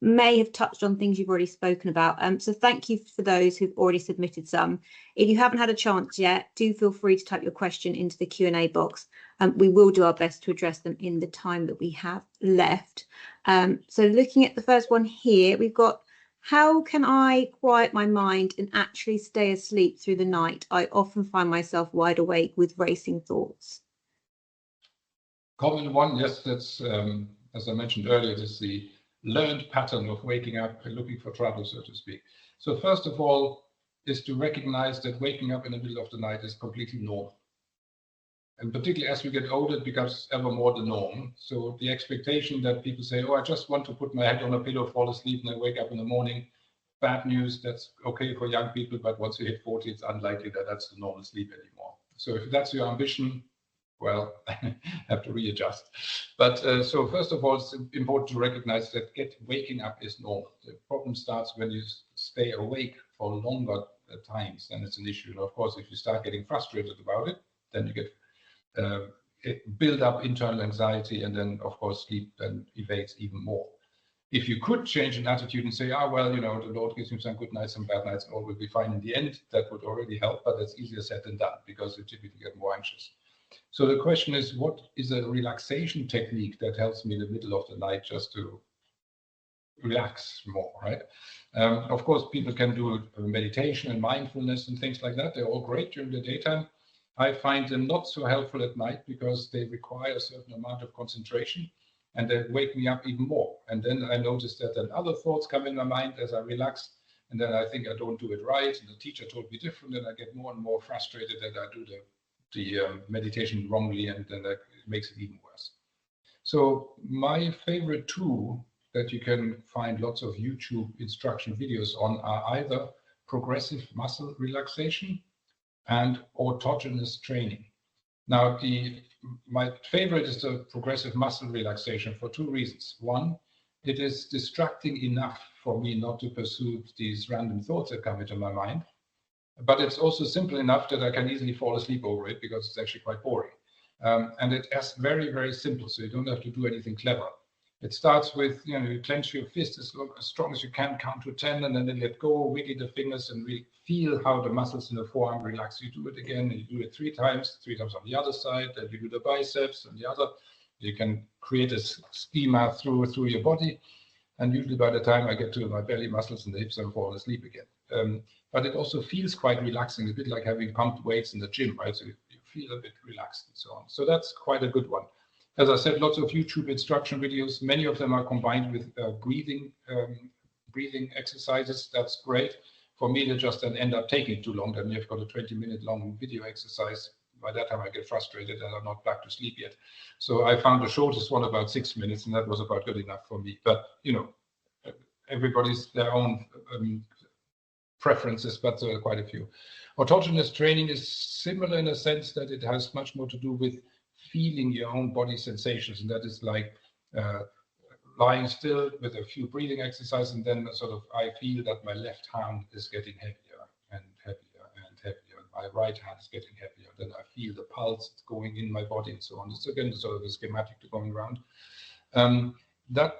may have touched on things you've already spoken about. So thank you for those who've already submitted some. If you haven't had a chance yet, do feel free to type your question into the Q&A box. We will do our best to address them in the time that we have left. So looking at the first one here, we've got, how can I quiet my mind and actually stay asleep through the night? I often find myself wide awake with racing thoughts. Common one, yes, that's, as I mentioned earlier, this is the learned pattern of waking up and looking for trouble, so to speak. So first of all, is to recognize that waking up in the middle of the night is completely normal. And particularly as we get older, it becomes ever more the norm. So the expectation that people say, oh, I just want to put my head on a pillow, fall asleep, and I wake up in the morning. Bad news, that's okay for young people, but once you hit 40, it's unlikely that that's the normal sleep anymore. So if that's your ambition, well, have to readjust. But so first of all, it's important to recognize that waking up is normal. The problem starts when you stay awake for longer times, then it's an issue. And of course, if you start getting frustrated about it, then you get build up internal anxiety, and then of course sleep then evades even more. If you could change an attitude and say, well, the Lord gives me some good nights, some bad nights, and all will be fine in the end, that would already help, but that's easier said than done because you typically get more anxious. So the question is, what is a relaxation technique that helps me in the middle of the night just to relax more, right? Of course, people can do meditation and mindfulness and things like that. They're all great during the daytime. I find them not so helpful at night because they require a certain amount of concentration and they wake me up even more. And then I notice that then other thoughts come in my mind as I relax, and then I think I don't do it right, and the teacher told me different, and I get more and more frustrated that I do the meditation wrongly, and then that makes it even worse. So my favorite tool that you can find lots of YouTube instruction videos on are either progressive muscle relaxation and autogenous training. Now, my favorite is the progressive muscle relaxation for two reasons. One, it is distracting enough for me not to pursue these random thoughts that come into my mind, but it's also simple enough that I can easily fall asleep over it because it's actually quite boring. And it's very, very simple, so you don't have to do anything clever. It starts with, you clench your fist as strong as you can, count to 10, and then let go, wiggle the fingers, and really feel how the muscles in the forearm relax. You do it again, and you do it three times on the other side, then you do the biceps and the other. You can create a schema through your body, and usually by the time I get to my belly muscles and the hips, I'm falling asleep again. But it also feels quite relaxing, a bit like having pumped weights in the gym, right? So you feel a bit relaxed and so on. So that's quite a good one. As I said, lots of YouTube instruction videos. Many of them are combined with breathing exercises. That's great. For me, they just then end up taking too long. Then you've got a 20-minute long video exercise. By that time, I get frustrated and I'm not back to sleep yet. So I found the shortest one about 6 minutes, and that was about good enough for me. But, everybody's their own preferences, but there are quite a few. Autogenous training is similar in a sense that it has much more to do with feeling your own body sensations, and that is like lying still with a few breathing exercises, and then I feel that my left hand is getting heavier and heavier and heavier, and my right hand is getting heavier. Then I feel the pulse going in my body and so on. It's again sort of a schematic to going around. That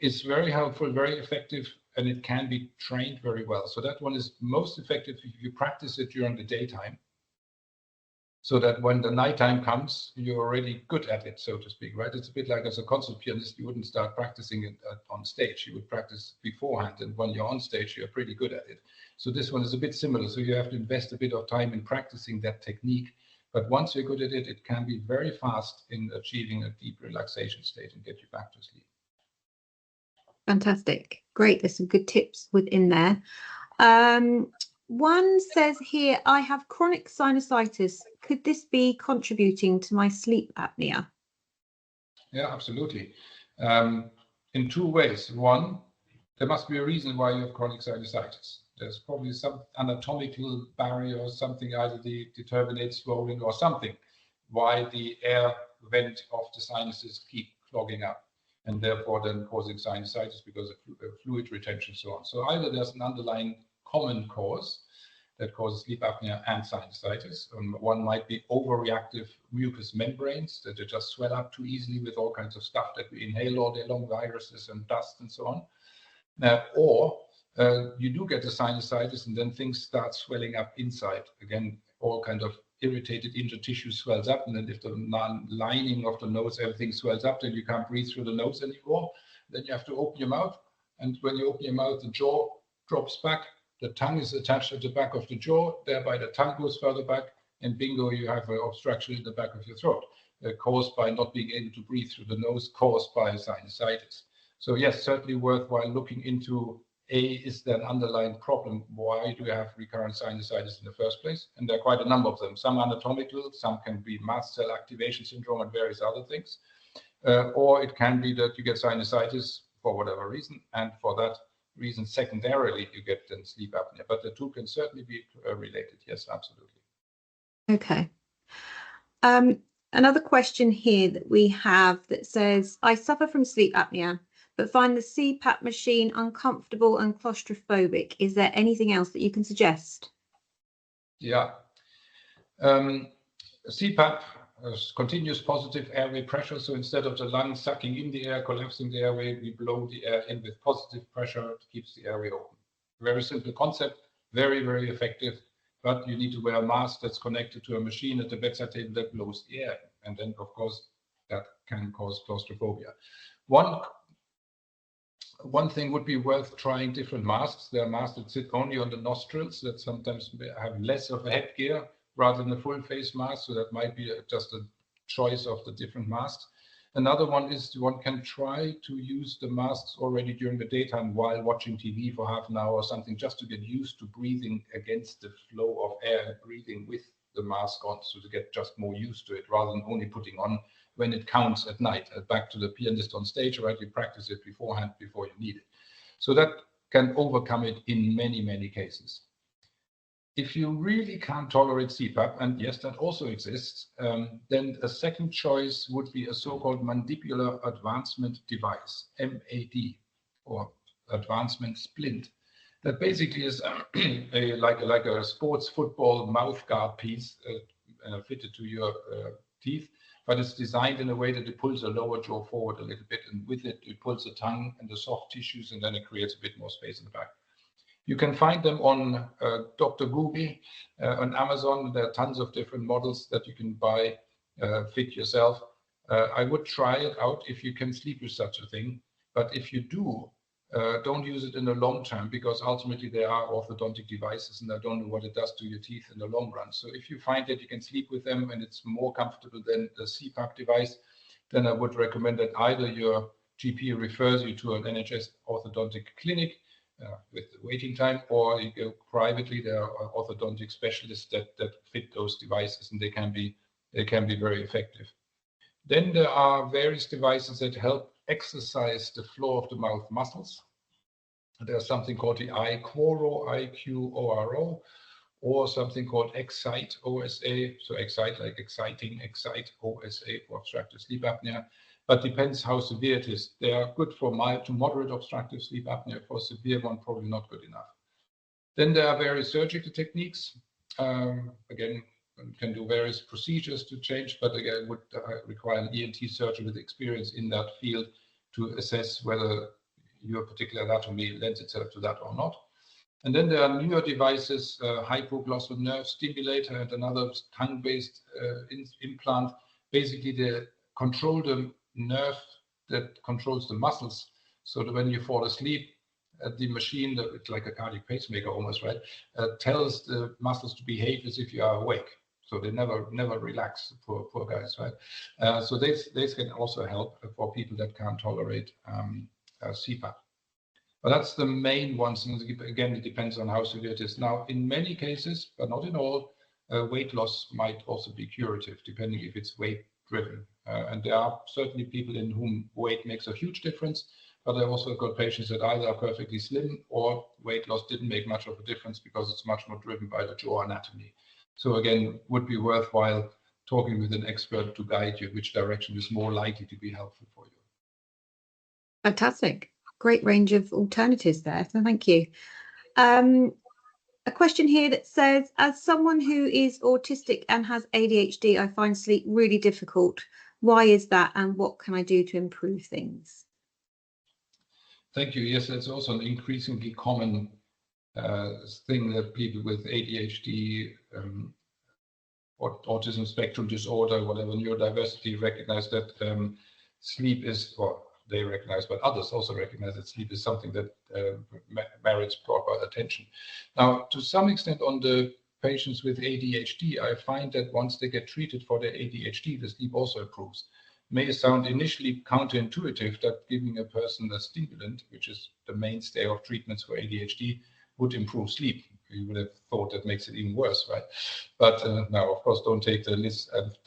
is very helpful, very effective, and it can be trained very well. So that one is most effective if you practice it during the daytime, so that when the nighttime comes, you're already good at it, so to speak, right? It's a bit like as a concert pianist, you wouldn't start practicing it on stage. You would practice beforehand, and when you're on stage, you're pretty good at it. So this one is a bit similar. So you have to invest a bit of time in practicing that technique. But once you're good at it, it can be very fast in achieving a deep relaxation state and get you back to sleep. Fantastic. Great. There's some good tips within there. One says here, I have chronic sinusitis. Could this be contributing to my sleep apnea? Yeah, absolutely. In two ways. One, there must be a reason why you have chronic sinusitis. There's probably some anatomical barrier or something, either the determinate swelling or something, why the air vent of the sinuses keep clogging up, and therefore then causing sinusitis because of fluid retention and so on. So either there's an underlying common cause that causes sleep apnea and sinusitis. One might be overreactive mucous membranes that just swell up too easily with all kinds of stuff that we inhale all day long, viruses and dust and so on. Or you do get the sinusitis and then things start swelling up inside. Again, all kind of irritated intertissue swells up, and then if the lining of the nose, everything swells up, then you can't breathe through the nose anymore. Then you have to open your mouth, and when you open your mouth, the jaw drops back. The tongue is attached at the back of the jaw, thereby the tongue goes further back, and bingo, you have an obstruction in the back of your throat, caused by not being able to breathe through the nose, caused by sinusitis. So yes, certainly worthwhile looking into is there an underlying problem? Why do you have recurrent sinusitis in the first place? And there are quite a number of them. Some anatomical, some can be mast cell activation syndrome and various other things. Or it can be that you get sinusitis for whatever reason, and for that reason, secondarily, you get then sleep apnea. But the two can certainly be related. Yes, absolutely. Okay. Another question here that we have that says, I suffer from sleep apnea, but find the CPAP machine uncomfortable and claustrophobic. Is there anything else that you can suggest? Yeah. CPAP continuous positive airway pressure. So instead of the lungs sucking in the air, collapsing the airway, we blow the air in with positive pressure. It keeps the airway open. Very simple concept, very, very effective. But you need to wear a mask that's connected to a machine at the bedside table that blows the air. And then, of course, that can cause claustrophobia. One thing would be worth trying different masks. There are masks that sit only on the nostrils that sometimes have less of a headgear rather than a full face mask. So that might be just a choice of the different masks. Another one is one can try to use the masks already during the daytime while watching TV for half an hour or something, just to get used to breathing against the flow of air and breathing with the mask on, so to get just more used to it rather than only putting on when it counts at night. Back to the pianist on stage, right? You practice it beforehand before you need it. So that can overcome it in many, many cases. If you really can't tolerate CPAP, and yes, that also exists, then a second choice would be a so-called mandibular advancement device, MAD, or advancement splint. That basically is like a sports football mouth guard piece fitted to your teeth, but it's designed in a way that it pulls the lower jaw forward a little bit, and with it, it pulls the tongue and the soft tissues, and then it creates a bit more space in the back. You can find them on Dr. Google, on Amazon. There are tons of different models that you can buy, fit yourself. I would try it out if you can sleep with such a thing. But if you do, don't use it in the long term, because ultimately they are orthodontic devices and I don't know what it does to your teeth in the long run. So if you find that you can sleep with them and it's more comfortable than the CPAP device, then I would recommend that either your GP refers you to an NHS orthodontic clinic with the waiting time, or you go privately. There are orthodontic specialists that fit those devices, and they can be very effective. Then there are various devices that help exercise the floor of the mouth muscles. There's something called the iQoro, IQORO, or something called Excite, OSA. So Excite, like exciting, Excite, OSA for obstructive sleep apnea. But depends how severe it is. They are good for mild to moderate obstructive sleep apnea. For severe one, probably not good enough. Then there are various surgical techniques. Again, one can do various procedures to change, but again, would require an ENT surgeon with experience in that field to assess whether your particular anatomy lends itself to that or not. And then there are newer devices, hypoglossal nerve stimulator and another tongue-based implant. Basically, they control the nerve that controls the muscles, so that when you fall asleep, the machine, that it's like a cardiac pacemaker almost, right, tells the muscles to behave as if you are awake. So they never relax, poor guys, right? So this can also help for people that can't tolerate CPAP. But that's the main ones. And again, it depends on how severe it is. Now, in many cases, but not in all, weight loss might also be curative, depending if it's weight driven. And there are certainly people in whom weight makes a huge difference, but I also got patients that either are perfectly slim or weight loss didn't make much of a difference because it's much more driven by the jaw anatomy. So again, would be worthwhile talking with an expert to guide you which direction is more likely to be helpful for you. Fantastic. Great range of alternatives there. So thank you. A question here that says, as someone who is autistic and has ADHD, I find sleep really difficult. Why is that, and what can I do to improve things? Thank you. Yes, that's also an increasingly common thing that people with ADHD or autism spectrum disorder, whatever, neurodiversity, recognize that sleep is, or they recognize, but others also recognize that sleep is something that merits proper attention. Now, to some extent, on the patients with ADHD, I find that once they get treated for their ADHD, the sleep also improves. may sound initially counterintuitive that giving a person a stimulant, which is the mainstay of treatments for ADHD, would improve sleep. You would have thought that makes it even worse, right? But now, of course, don't take the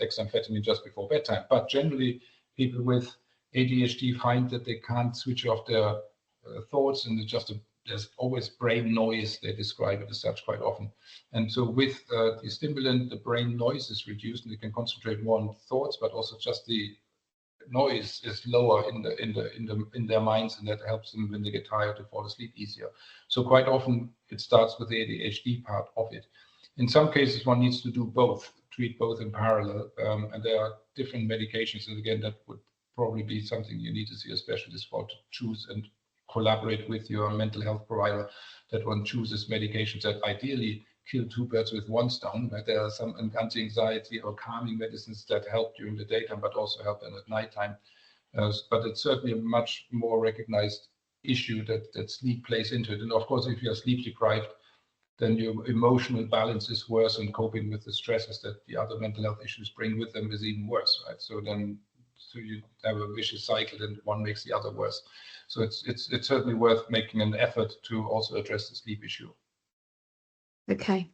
dexamphetamine just before bedtime. But generally, people with ADHD find that they can't switch off their thoughts, and there's always brain noise. They describe it as such quite often. And so with the stimulant, the brain noise is reduced, and they can concentrate more on thoughts, but also just the noise is lower in their minds, and that helps them when they get tired to fall asleep easier. So quite often it starts with the ADHD part of it. In some cases, one needs to do both, treat both in parallel, and there are different medications. And again, that would probably be something you need to see a specialist for, to choose and collaborate with your mental health provider, that one chooses medications that ideally kill two birds with one stone. Right? There are some anti-anxiety or calming medicines that help during the daytime, but also help them at nighttime. But it's certainly a much more recognized issue that sleep plays into it. And of course, if you're sleep deprived, then your emotional balance is worse, and coping with the stresses that the other mental health issues bring with them is even worse, right? So you have a vicious cycle, and one makes the other worse. So it's certainly worth making an effort to also address the sleep issue. Okay,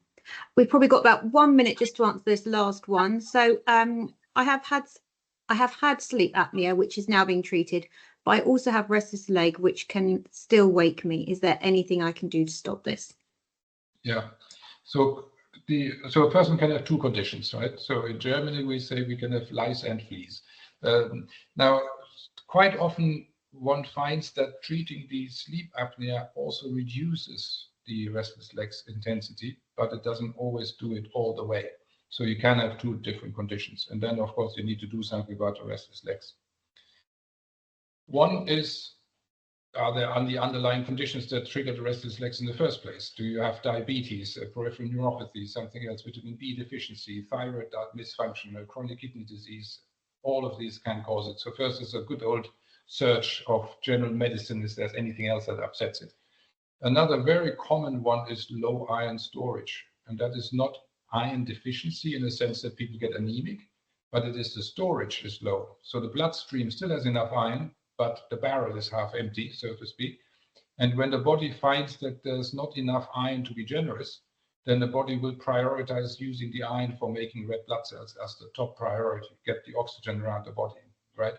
we've probably got about 1 minute just to answer this last one. So I have had sleep apnea, which is now being treated, but I also have restless leg, which can still wake me. Is there anything I can do to stop this? Yeah, so a person can have two conditions, right? So in Germany, we say we can have lice and fleas. Now, quite often one finds that treating the sleep apnea also reduces the restless legs intensity, but it doesn't always do it all the way. So you can have two different conditions. And then, of course, you need to do something about the restless legs. One is, are there the underlying conditions that trigger the restless legs in the first place? Do you have diabetes, peripheral neuropathy, something else, vitamin B deficiency, thyroid dysfunction, chronic kidney disease? All of these can cause it. So first is a good old search of general medicine. Is there anything else that upsets it? Another very common one is low iron storage. And that is not iron deficiency in the sense that people get anemic, but it is the storage is low. So the bloodstream still has enough iron, but the barrel is half empty, so to speak. And when the body finds that there's not enough iron to be generous, then the body will prioritize using the iron for making red blood cells as the top priority, get the oxygen around the body, right?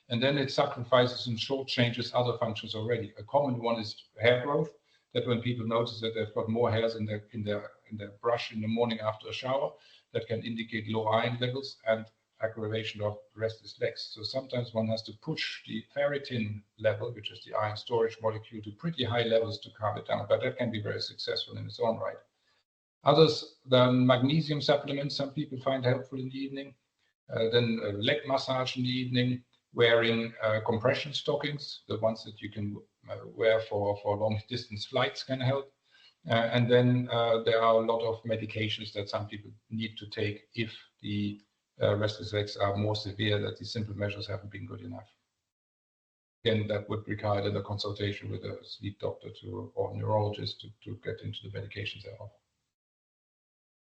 And then it sacrifices and shortchanges other functions already. A common one is hair growth, that when people notice that they've got more hairs in their brush in the morning after a shower, that can indicate low iron levels and aggravation of restless legs. So sometimes one has to push the ferritin level, which is the iron storage molecule, to pretty high levels to calm it down, but that can be very successful in its own right. Others, than magnesium supplements, some people find helpful in the evening. Then leg massage in the evening, wearing compression stockings, the ones that you can wear for long distance flights can help. And then there are a lot of medications that some people need to take if the restless legs are more severe, that the simple measures haven't been good enough. Again, that would require then a consultation with a sleep doctor or neurologist to get into the medications thereof.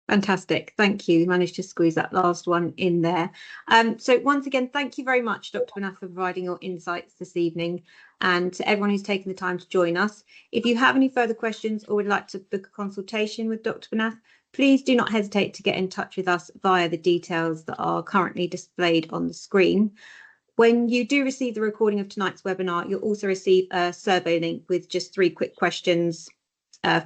Fantastic. Thank you. You managed to squeeze that last one in there. So once again, thank you very much, Dr. Bernath, for providing your insights this evening, and to everyone who's taken the time to join us. If you have any further questions or would like to book a consultation with Dr. Bernath, please do not hesitate to get in touch with us via the details that are currently displayed on the screen. When you do receive the recording of tonight's webinar, you'll also receive a survey link with just 3 quick questions.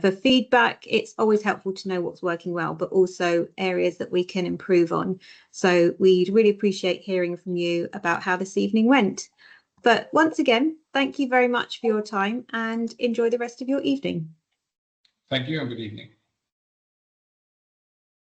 For feedback, it's always helpful to know what's working well, but also areas that we can improve on. So we'd really appreciate hearing from you about how this evening went. But once again, thank you very much for your time and enjoy the rest of your evening. Thank you and good evening.